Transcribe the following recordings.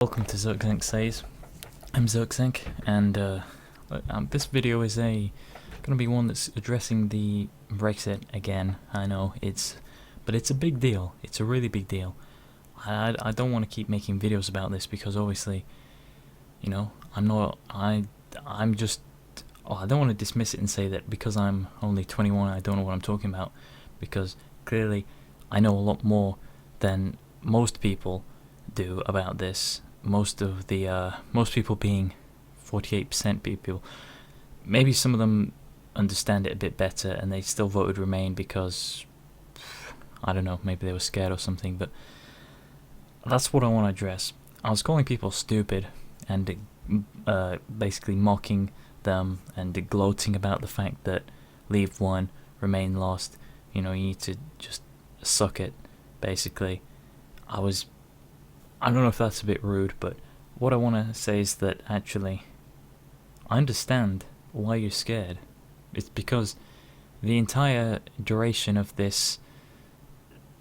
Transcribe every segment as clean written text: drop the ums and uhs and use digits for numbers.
Welcome to Zirkzank Says. I'm Zirkzank, and this video is gonna be one that's addressing the Brexit again. I know but it's a big deal. It's a really big deal. I don't want to keep making videos about this because obviously, you know, I'm just. Oh, I don't want to dismiss it and say that because I'm only 21, I don't know what I'm talking about, because clearly I know a lot more than most people do about this. Most people being 48% people, maybe some of them understand it a bit better and they still voted Remain because, I don't know, maybe they were scared or something, but that's what I want to address. I was calling people stupid and basically mocking them and gloating about the fact that Leave won, Remain lost. You know, you need to just suck it, basically. I don't know if that's a bit rude, but what I want to say is that actually, I understand why you're scared. It's because the entire duration of this,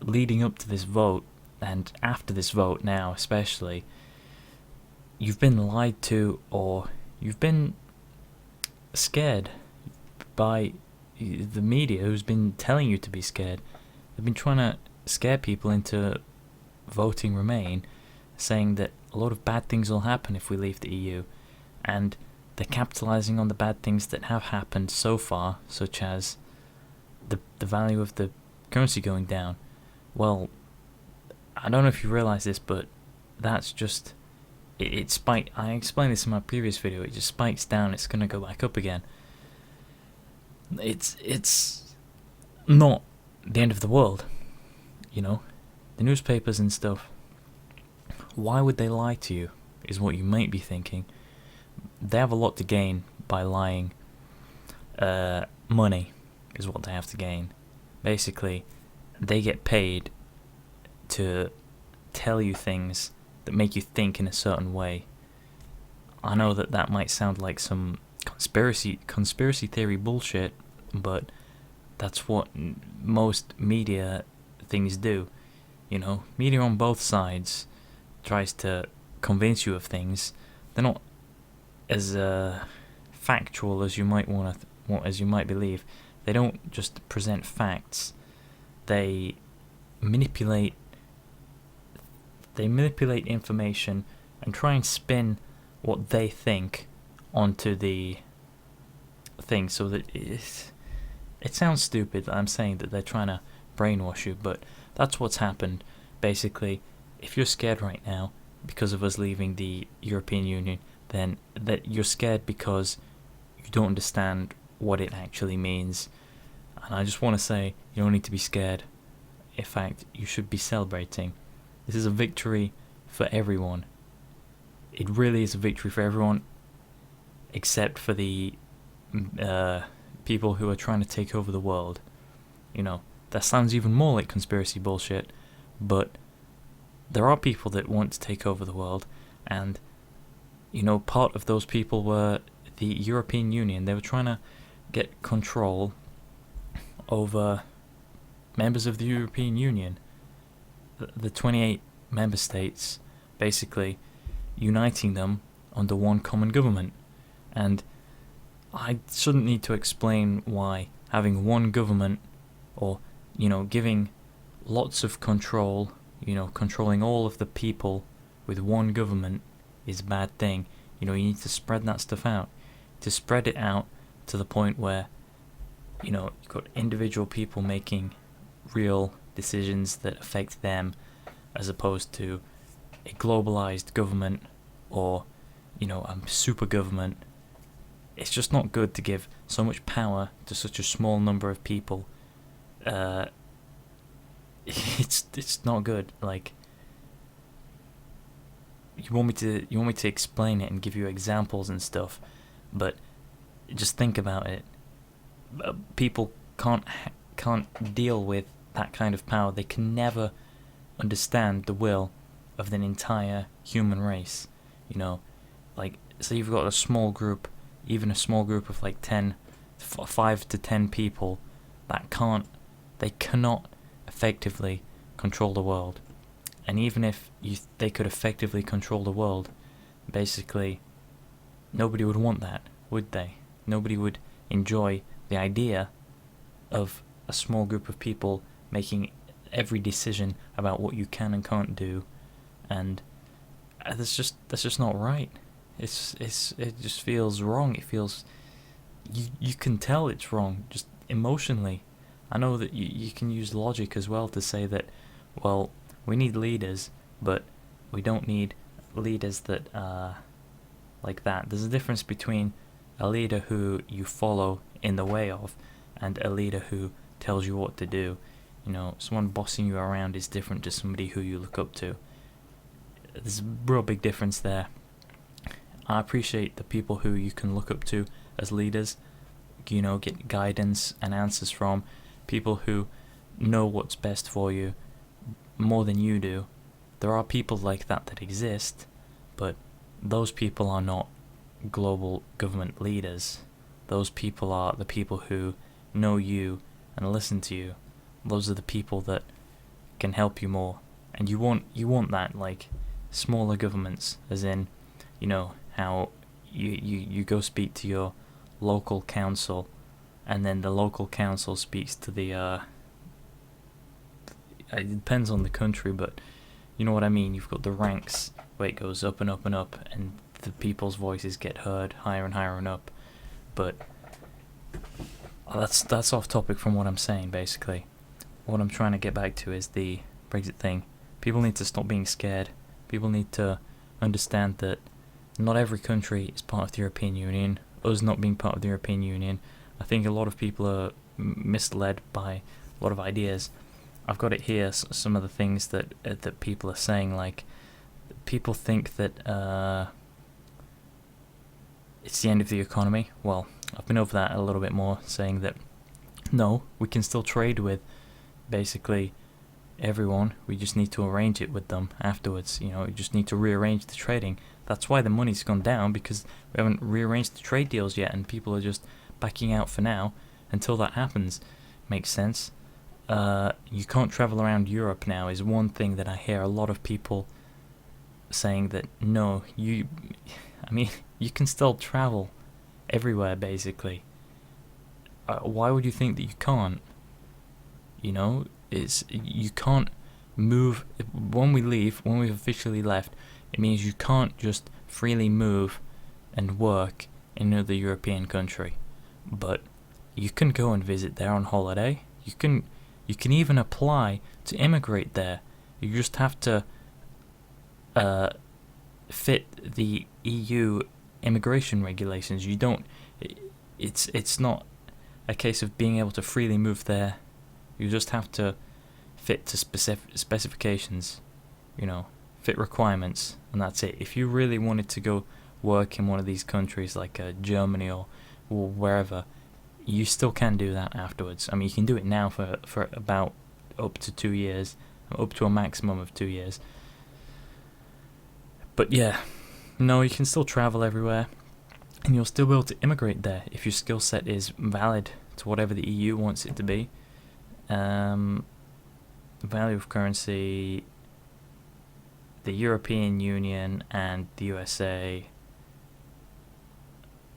leading up to this vote, and after this vote now especially, you've been lied to, or you've been scared by the media who's been telling you to be scared. They've been trying to scare people into voting Remain, saying that a lot of bad things will happen if we leave the EU, and they're capitalizing on the bad things that have happened so far, such as the value of the currency going down. Well, I don't know if you realize this, but that's just it spiked. I explained this in my previous video. It just spikes down. It's gonna go back up again. It's not the end of the world, you know. The newspapers and stuff. Why would they lie to you, is what you might be thinking. They have a lot to gain by lying. Money is what they have to gain. Basically, they get paid to tell you things that make you think in a certain way. I know that might sound like some conspiracy theory bullshit, but that's what most media things do. You know, media on both sides tries to convince you of things. They're not as factual as you might as you might believe. They don't just present facts. They manipulate information and try and spin what they think onto the thing, so that it sounds stupid that I'm saying that they're trying to brainwash you, but that's what's happened. Basically, if you're scared right now because of us leaving the European Union, then that you're scared because you don't understand what it actually means. And I just want to say, you don't need to be scared. In fact, you should be celebrating. This is a victory for everyone. It really is a victory for everyone, except for the people who are trying to take over the world. You know, that sounds even more like conspiracy bullshit, but there are people that want to take over the world, and, you know, part of those people were the European Union. They were trying to get control over members of the European Union, the 28 member states, basically uniting them under one common government. And I shouldn't need to explain why having one government, or, you know, giving lots of control, you know, controlling all of the people with one government is a bad thing. You know, you need to spread that stuff out. To spread it out to the point where, you know, you've got individual people making real decisions that affect them, as opposed to a globalized government or, you know, a super government. It's just not good to give so much power to such a small number of people. It's not good. Like, you want me to explain it and give you examples and stuff, but just think about it. People can't deal with that kind of power. They can never understand the will of an entire human race. You know, like, say you've got a small group, even a small group of like 5 to 10 people they cannot effectively control the world. And even if they could effectively control the world, basically, nobody would want that, would they? Nobody would enjoy the idea of a small group of people making every decision about what you can and can't do, and that's just not right. It just feels wrong. It feels you can tell it's wrong just emotionally. I know that you can use logic as well to say that, well, we need leaders, but we don't need leaders that are like that. There's a difference between a leader who you follow in the way of and a leader who tells you what to do. You know, someone bossing you around is different to somebody who you look up to. There's a real big difference there. I appreciate the people who you can look up to as leaders, you know, get guidance and answers from, people who know what's best for you more than you do. There are people like that exist, but those people are not global government leaders. Those people are the people who know you and listen to you. Those are the people that can help you more. And you want that, like, smaller governments, as in, you know, how you go speak to your local council, and then the local council speaks to the it depends on the country, but you know what I mean. You've got the ranks where it goes up and up and up, and the people's voices get heard higher and higher and up. But that's off topic from what I'm saying. Basically, what I'm trying to get back to is the Brexit thing. People need to stop being scared. People need to understand that not every country is part of the European Union. Us not being part of the European Union, I think a lot of people are misled by a lot of ideas. I've got it here, some of the things that people are saying, like, people think that it's the end of the economy. Well, I've been over that a little bit more, saying that no, we can still trade with basically everyone. We just need to arrange it with them afterwards. You know, we just need to rearrange the trading. That's why the money's gone down, because we haven't rearranged the trade deals yet, and people are just backing out for now until that happens. Makes sense. You can't travel around Europe now is one thing that I hear a lot of people saying, that no, you can still travel everywhere basically. Why would you think that you can't? You know, you can't move. When we've officially left, it means you can't just freely move and work in another European country. But you can go and visit there on holiday. You can even apply to immigrate there. You just have to fit the EU immigration regulations. You don't. It's not a case of being able to freely move there. You just have to fit to specifications. You know, fit requirements, and that's it. If you really wanted to go work in one of these countries like Germany or wherever, you still can do that afterwards. I mean, you can do it now for about up to 2 years, up to a maximum of 2 years. But yeah, no, you can still travel everywhere, and you'll still be able to immigrate there if your skill set is valid to whatever the EU wants it to be. The value of currency, the European Union and the USA,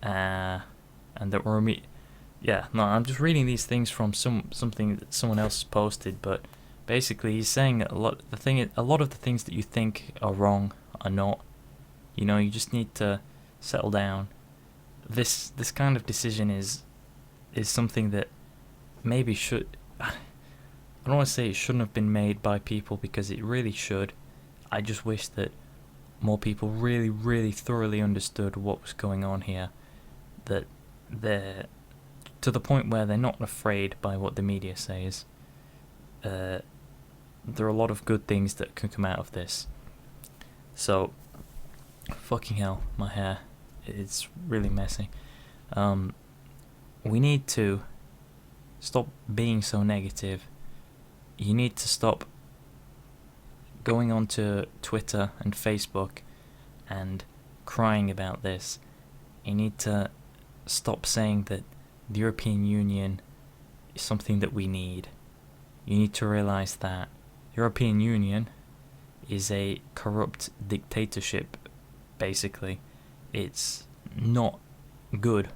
and that we're I'm just reading these things from something that someone else posted, but basically he's saying that a lot of the things that you think are wrong are not. You know, you just need to settle down. This kind of decision is something that maybe should. I don't want to say it shouldn't have been made by people, because it really should. I just wish that more people really, really thoroughly understood what was going on here. That they're to the point where they're not afraid by what the media says. There are a lot of good things that can come out of this. So, fucking hell, my hair. It's really messy. We need to stop being so negative. You need to stop going onto Twitter and Facebook and crying about this. You need to stop saying that the European Union is something that we need. You need to realize that European Union is a corrupt dictatorship, basically. It's not good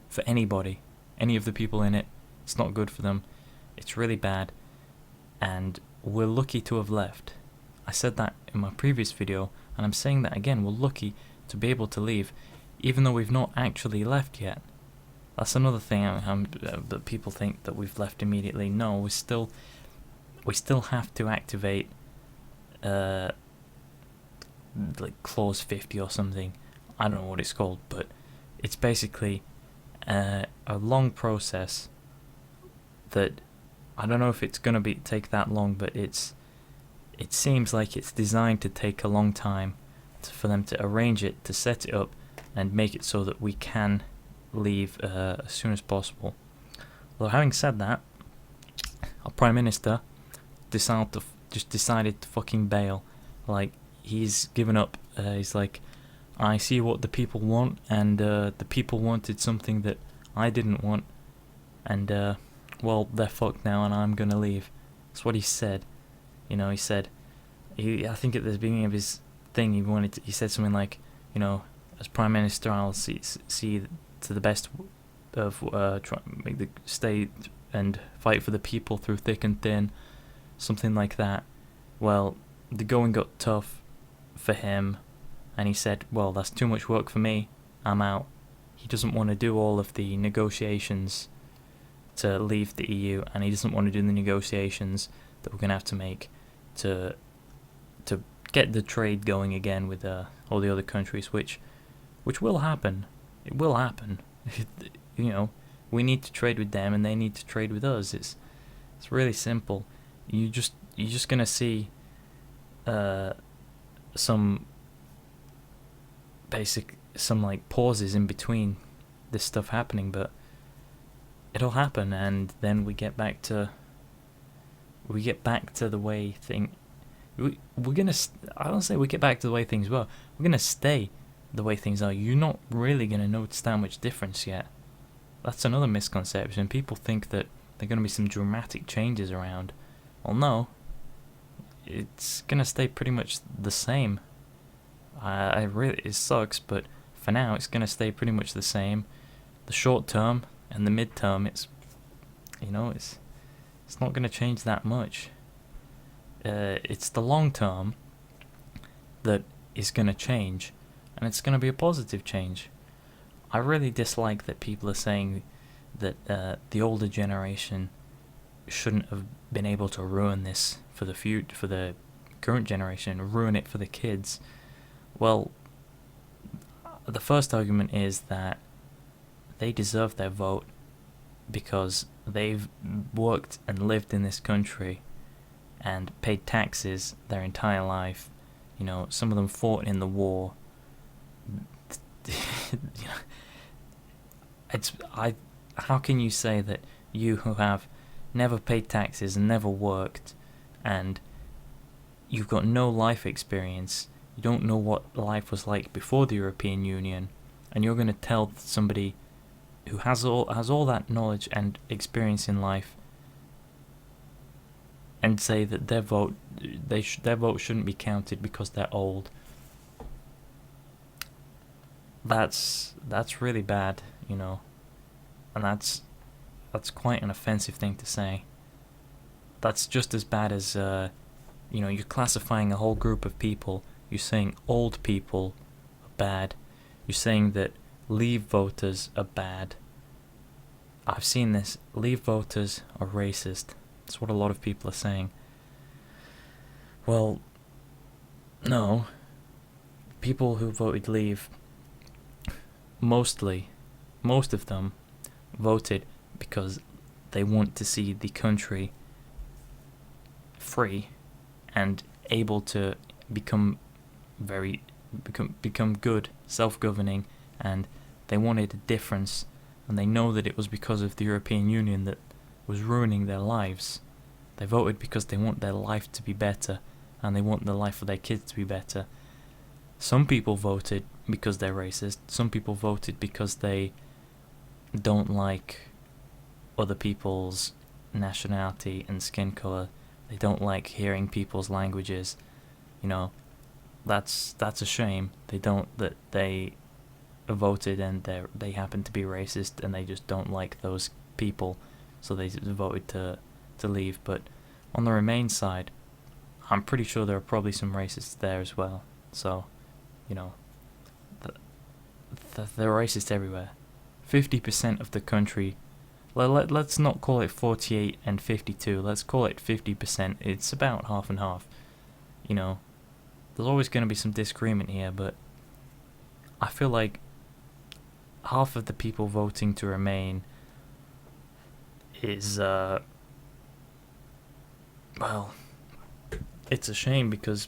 for anybody. Any of the people in it, it's not good for them. It's really bad, and we're lucky to have left. I said that in my previous video, and I'm saying that again. We're lucky to be able to leave, even though we've not actually left yet. That's another thing that people think that we've left immediately. No, we still have to activate like clause 50 or something. I don't know what it's called, but it's basically a long process that I don't know if it's gonna take that long, but it seems like it's designed to take a long time for them to arrange it, to set it up, and make it so that we can leave as soon as possible. Well, having said that, our Prime Minister decided to fucking bail. Like, he's given up. He's like, I see what the people want, and the people wanted something that I didn't want, and well, they're fucked now, and I'm gonna leave. That's what he said. You know, he said, I think at the beginning of his thing, he said something like, you know, as Prime Minister, I'll see to the best of try make the state and fight for the people through thick and thin, something like that. Well, the going got tough for him, and he said, well, that's too much work for me, I'm out. He doesn't want to do all of the negotiations to leave the EU, and he doesn't want to do the negotiations that we're going to have to make to get the trade going again with all the other countries, which will happen. It will happen. You know, we need to trade with them, and they need to trade with us. It's really simple. You're just gonna see some like pauses in between this stuff happening, but it'll happen, and then we get back to the way I don't say we get back to the way things were. We're gonna stay the way things are. You're not really gonna notice that much difference yet. That's another misconception. People think that there are gonna be some dramatic changes around. Well, no. It's gonna stay pretty much the same. It sucks, but for now it's gonna stay pretty much the same. The short term and the mid term, it's not gonna change that much. It's the long term that is gonna change, and it's gonna be a positive change. I really dislike that people are saying that the older generation shouldn't have been able to ruin this for the current generation, ruin it for the kids. Well, the first argument is that they deserve their vote because they've worked and lived in this country and paid taxes their entire life. You know, some of them fought in the war. How can you say that you who have never paid taxes and never worked, and you've got no life experience, you don't know what life was like before the European Union, and you're going to tell somebody who has all that knowledge and experience in life and say that their vote shouldn't be counted because they're old? That's really bad, you know, and that's quite an offensive thing to say. That's just as bad as you're classifying a whole group of people. You're saying old people are bad. You're saying that Leave voters are bad. I've seen this. Leave voters are racist. That's what a lot of people are saying. Well, no. People who voted Leave, most of them, voted because they want to see the country free and able to become good, self-governing, and they wanted a difference, and they know that it was because of the European Union that was ruining their lives. They voted because they want their life to be better, and they want the life of their kids to be better. Some people voted because they're racist. Some people voted because they don't like other people's nationality and skin color. They don't like hearing people's languages. You know, that's a shame. They voted and they happen to be racist and they just don't like those people, so they voted to leave. But on the Remain side, I'm pretty sure there are probably some racists there as well. So, you know, they're racist everywhere. 50% of the country. Let's not call it 48 and 52. Let's call it 50%. It's about half and half. You know, there's always going to be some disagreement here, but I feel like half of the people voting to Remain is, well, it's a shame, because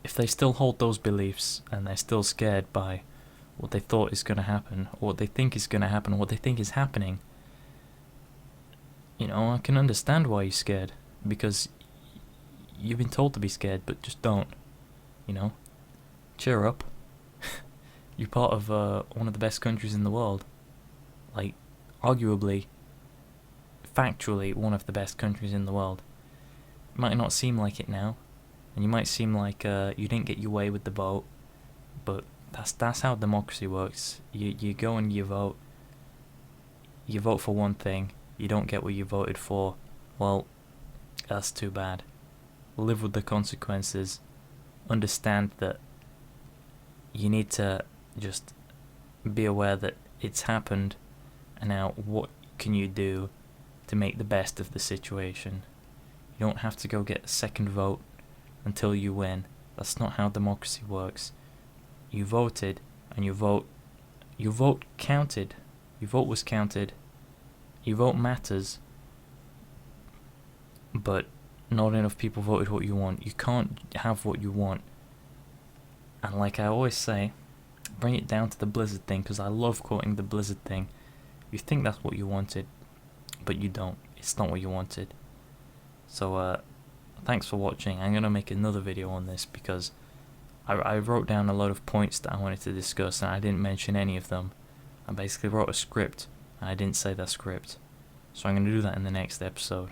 if they still hold those beliefs and they're still scared by what they thought is going to happen, or what they think is going to happen, or what they think is happening, you know, I can understand why you're scared, because you've been told to be scared, but just don't, you know, cheer up. You're part of one of the best countries in the world, like, arguably, factually, one of the best countries in the world. It might not seem like it now, and you might seem like you didn't get your way with the vote, but that's how democracy works. You go and you vote for one thing, you don't get what you voted for, well, that's too bad. Live with the consequences, understand that you need to just be aware that it's happened, and now what can you do to make the best of the situation. You don't have to go get a second vote until you win. That's not how democracy works. You voted, and your vote counted. Your vote was counted. Your vote matters. But not enough people voted what you want. You can't have what you want. And like I always say, bring it down to the Blizzard thing, because I love quoting the Blizzard thing. You think that's what you wanted, but you don't. It's not what you wanted. So, thanks for watching. I'm going to make another video on this, because I wrote down a lot of points that I wanted to discuss, and I didn't mention any of them. I basically wrote a script, and I didn't say that script. So I'm going to do that in the next episode.